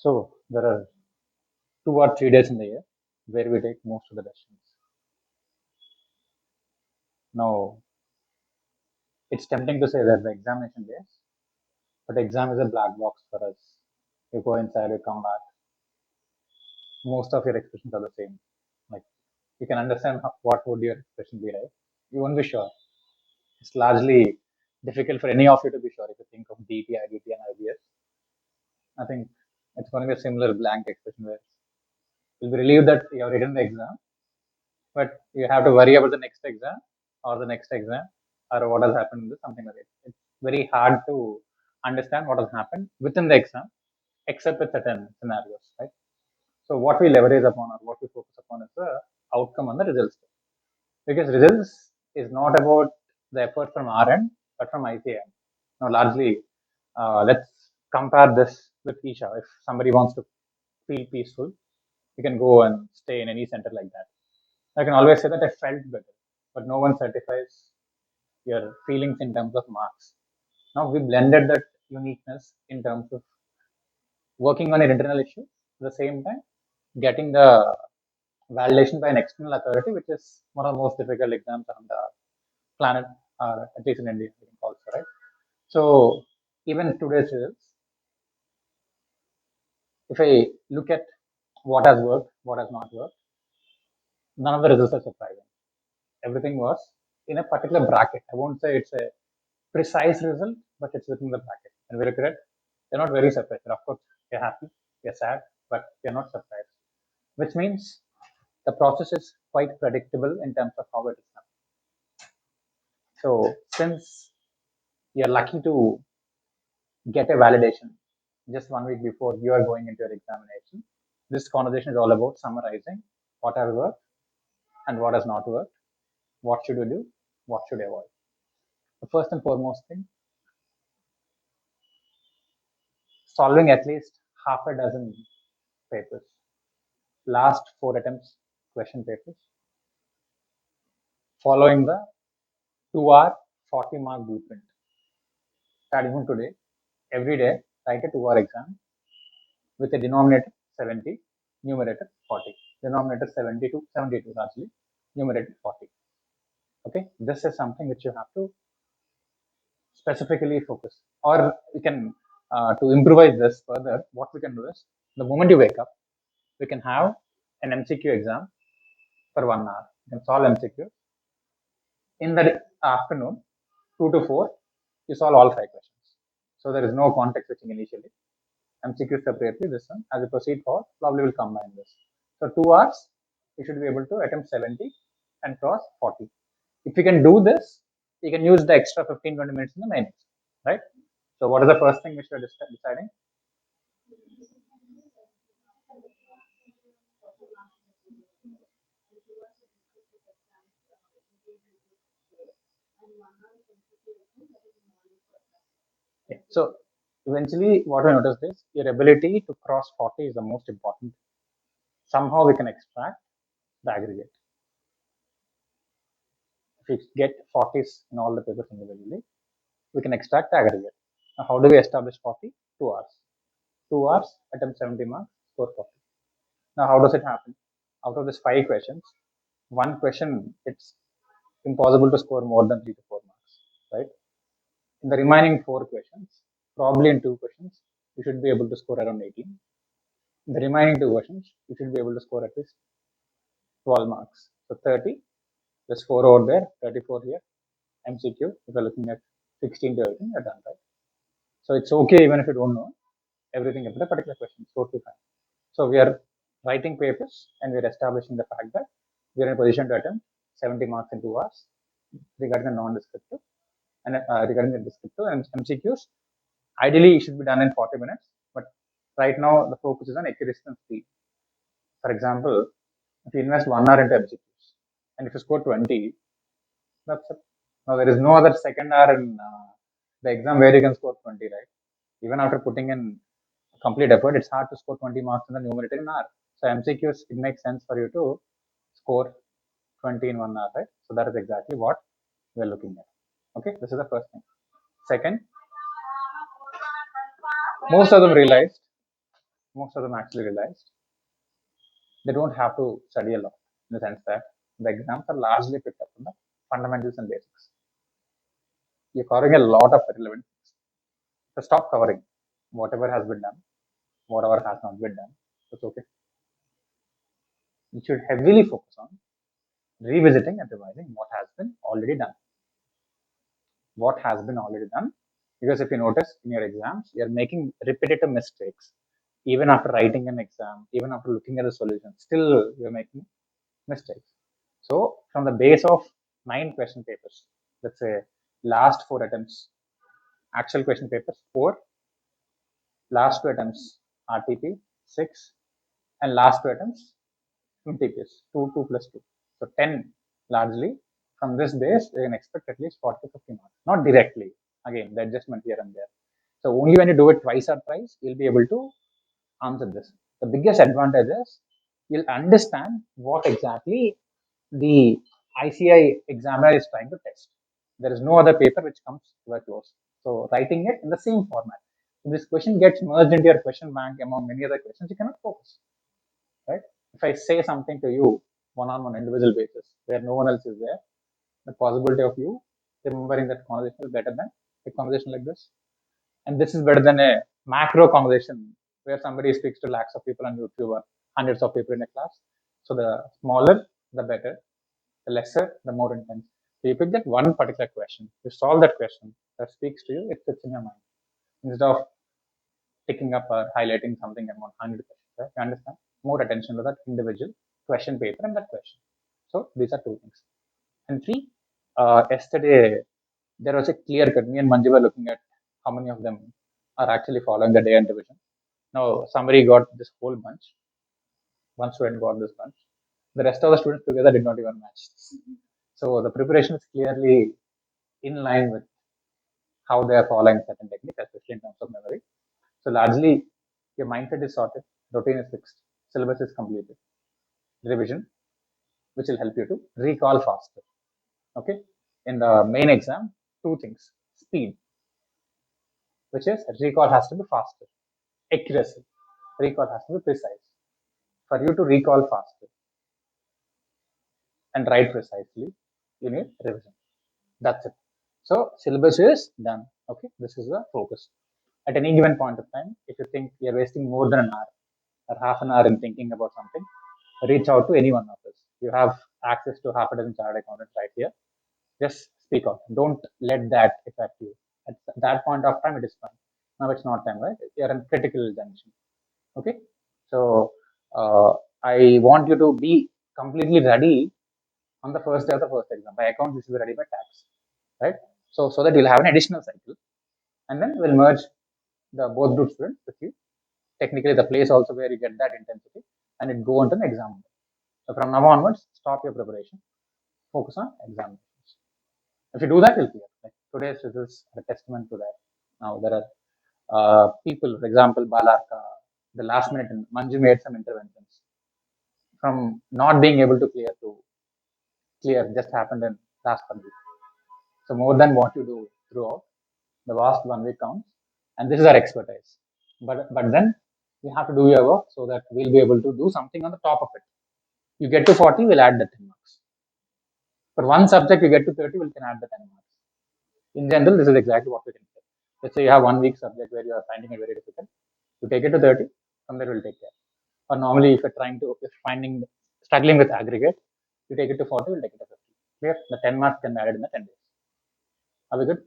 So there are 2 or 3 days in the year where we take most of the decisions. Now, it's tempting to say that the examination days, but exam is a black box for us. You go inside, you come back. Most of your expressions are the same. Like you can understand what would your expression be, right? You won't be sure. It's largely difficult for any of you to be sure. If you think of DT, IDT, and IBS, I think it's going to be a similar blank expression where you'll be relieved that you have written the exam, but you have to worry about the next exam or the next exam or what has happened, something like that. It's very hard to understand what has happened within the exam, except with certain scenarios, right? So what we leverage upon or what we focus upon is the outcome and the results. Because results is not about the effort from our end, but from ICAI. Now, largely, let's compare this with Isha. If somebody wants to feel peaceful, you can go and stay in any center like that. I can always say that I felt better, but no one certifies your feelings in terms of marks. Now we blended that uniqueness in terms of working on an internal issue, at the same time getting the validation by an external authority, which is one of the most difficult exams on the planet, or at least in India, also, right? So even today's results, if I look at what has worked, what has not worked, none of the results are surprising. Everything was in a particular bracket. I won't say it's a precise result, but it's within the bracket. And we look at it, they're not very surprised. Of course, you're happy, you're sad, but you're not surprised. Which means the process is quite predictable in terms of how it is done. So since you're lucky to get a validation just 1 week before you are going into your examination, this conversation is all about summarizing what has worked and what has not worked, what should you do, what should you avoid. The first and foremost thing, solving at least half a dozen papers, last 4 attempts question papers, following the 2 hour 40-mark blueprint. That even today, every day, write a 2 hour exam with a denominator 70, numerator 40. Denominator 72 largely, numerator 40. Okay, this is something which you have to specifically focus. Or we can, to improvise this further, what we can do is the moment you wake up, we can have an MCQ exam for 1 hour. You can solve MCQ. In the afternoon, 2 to 4, you solve all 5 questions. So there is no context switching initially. MCQ separately, this one. As you proceed forward, probably will combine this. So 2 hours, you should be able to attempt 70 and cross 40. If you can do this, you can use the extra 15-20 minutes in the main exam, right? So what is the first thing which we are deciding? Yeah. So eventually, what I noticed is your ability to cross 40 is the most important. Somehow we can extract the aggregate. If we get 40s in all the papers individually, we can extract the aggregate. Now, how do we establish 40? 2 hours. 2 hours, attempt 70 marks, score 40. Now, how does it happen? Out of these 5 questions, one question, it's impossible to score more than 3 to 4 marks, right? In the remaining 4 questions, probably in 2 questions, you should be able to score around 18. In the remaining 2 questions, you should be able to score at least 12 marks. So 30, plus 4 over there, 34 here. MCQ, if you're looking at 16 to 18, you're done, right? So it's okay even if you don't know everything about a particular question. It's totally fine. So we are writing papers and we are establishing the fact that we are in a position to attempt 70 marks in 2 hours regarding the non-descriptive and regarding the descriptive and MCQs. Ideally, it should be done in 40 minutes, but right now the focus is on accuracy and speed. For example, if you invest 1 hour into MCQs and if you score 20, that's it. Now there is no other second hour in the exam where you can score 20, right? Even after putting in complete effort, it's hard to score 20 marks in the numerator in hour. So MCQs, it makes sense for you to score 20 in 1 hour, right? So that is exactly what we're looking at. Okay, this is the first thing. Second, most of them realized most of them actually realized they don't have to study a lot, in the sense that the exams are largely picked up from the fundamentals and basics. You're covering a lot of relevant things. So stop covering whatever has been done, whatever has not been done. It's okay. You should heavily focus on revisiting and revising what has been already done. What has been already done. Because if you notice in your exams, you're making repetitive mistakes. Even after writing an exam, even after looking at the solution, still you're making mistakes. So from the base of 9 question papers, let's say last 4 attempts, actual question papers 4, last 2 attempts RTP 6, and last 2 attempts MTPs 2, 2 plus 2. So 10 largely. From this base, you can expect at least 40 to 50 marks. Not directly. Again, the adjustment here and there. So only when you do it twice or thrice, you'll be able to answer this. The biggest advantage is you'll understand what exactly the ICAI examiner is trying to test. There is no other paper which comes to a close. So writing it in the same format. If this question gets merged into your question bank among many other questions, you cannot focus. Right? If I say something to you one-on-one individual basis where no one else is there, the possibility of you remembering that conversation is better than a conversation like this. And this is better than a macro conversation where somebody speaks to lakhs of people on YouTube or hundreds of people in a class. So the smaller, the better. The lesser, the more intense. So you pick that one particular question, you solve that question that speaks to you, it sits in your mind. Instead of picking up or highlighting something among 100 questions, right? You understand? More attention to that individual question paper and that question. So these are 2 things. And 3, yesterday there was a clear cut. Me and Manju were looking at how many of them are actually following the day and division. Now somebody got this whole bunch. One student got this bunch. The rest of the students together did not even match this. So the preparation is clearly in line with how they are following certain techniques, especially in terms of memory. So largely, your mindset is sorted, routine is fixed, syllabus is completed, revision, which will help you to recall faster. Okay, in the main exam, 2 things: speed, which is recall has to be faster, accuracy, recall has to be precise. For you to recall faster and write precisely, you need revision. That's it. So syllabus is done. Okay, this is the focus. At any given point of time, if you think you're wasting more than an hour or half an hour in thinking about something, reach out to any one of us. You have access to half a dozen chartered accountants right here. Just speak out. Don't let that affect you. At that point of time, it is fine. Now it's not time, right? You're in critical junction. Okay. So I want you to be completely ready on the first day of the first exam. By account, you should be ready by tax, right? So that you'll have an additional cycle, and then we'll merge the both group students with you. Technically, the place also where you get that intensity, and it go into an exam. So from now onwards, stop your preparation, focus on examinations. If you do that, you'll clear. Like today's results are a testament to that. Now there are people, for example, Balarka, the last minute, Manju made some interventions from not being able to clear just happened in last 1 week. So more than what you do throughout, the last 1 week counts, and this is our expertise. But then you have to do your work so that we'll be able to do something on the top of it. You get to 40, we'll add the 10 marks. For one subject, you get to 30, we can add the 10 marks. In general, this is exactly what we can say. Let's say you have 1 week subject where you are finding it very difficult. You take it to 30, from there we'll take care. Or normally, if you're struggling with aggregate, you take it to 40, we'll take it to 50. Clear? The 10 marks can be added in the 10 days. Are we good?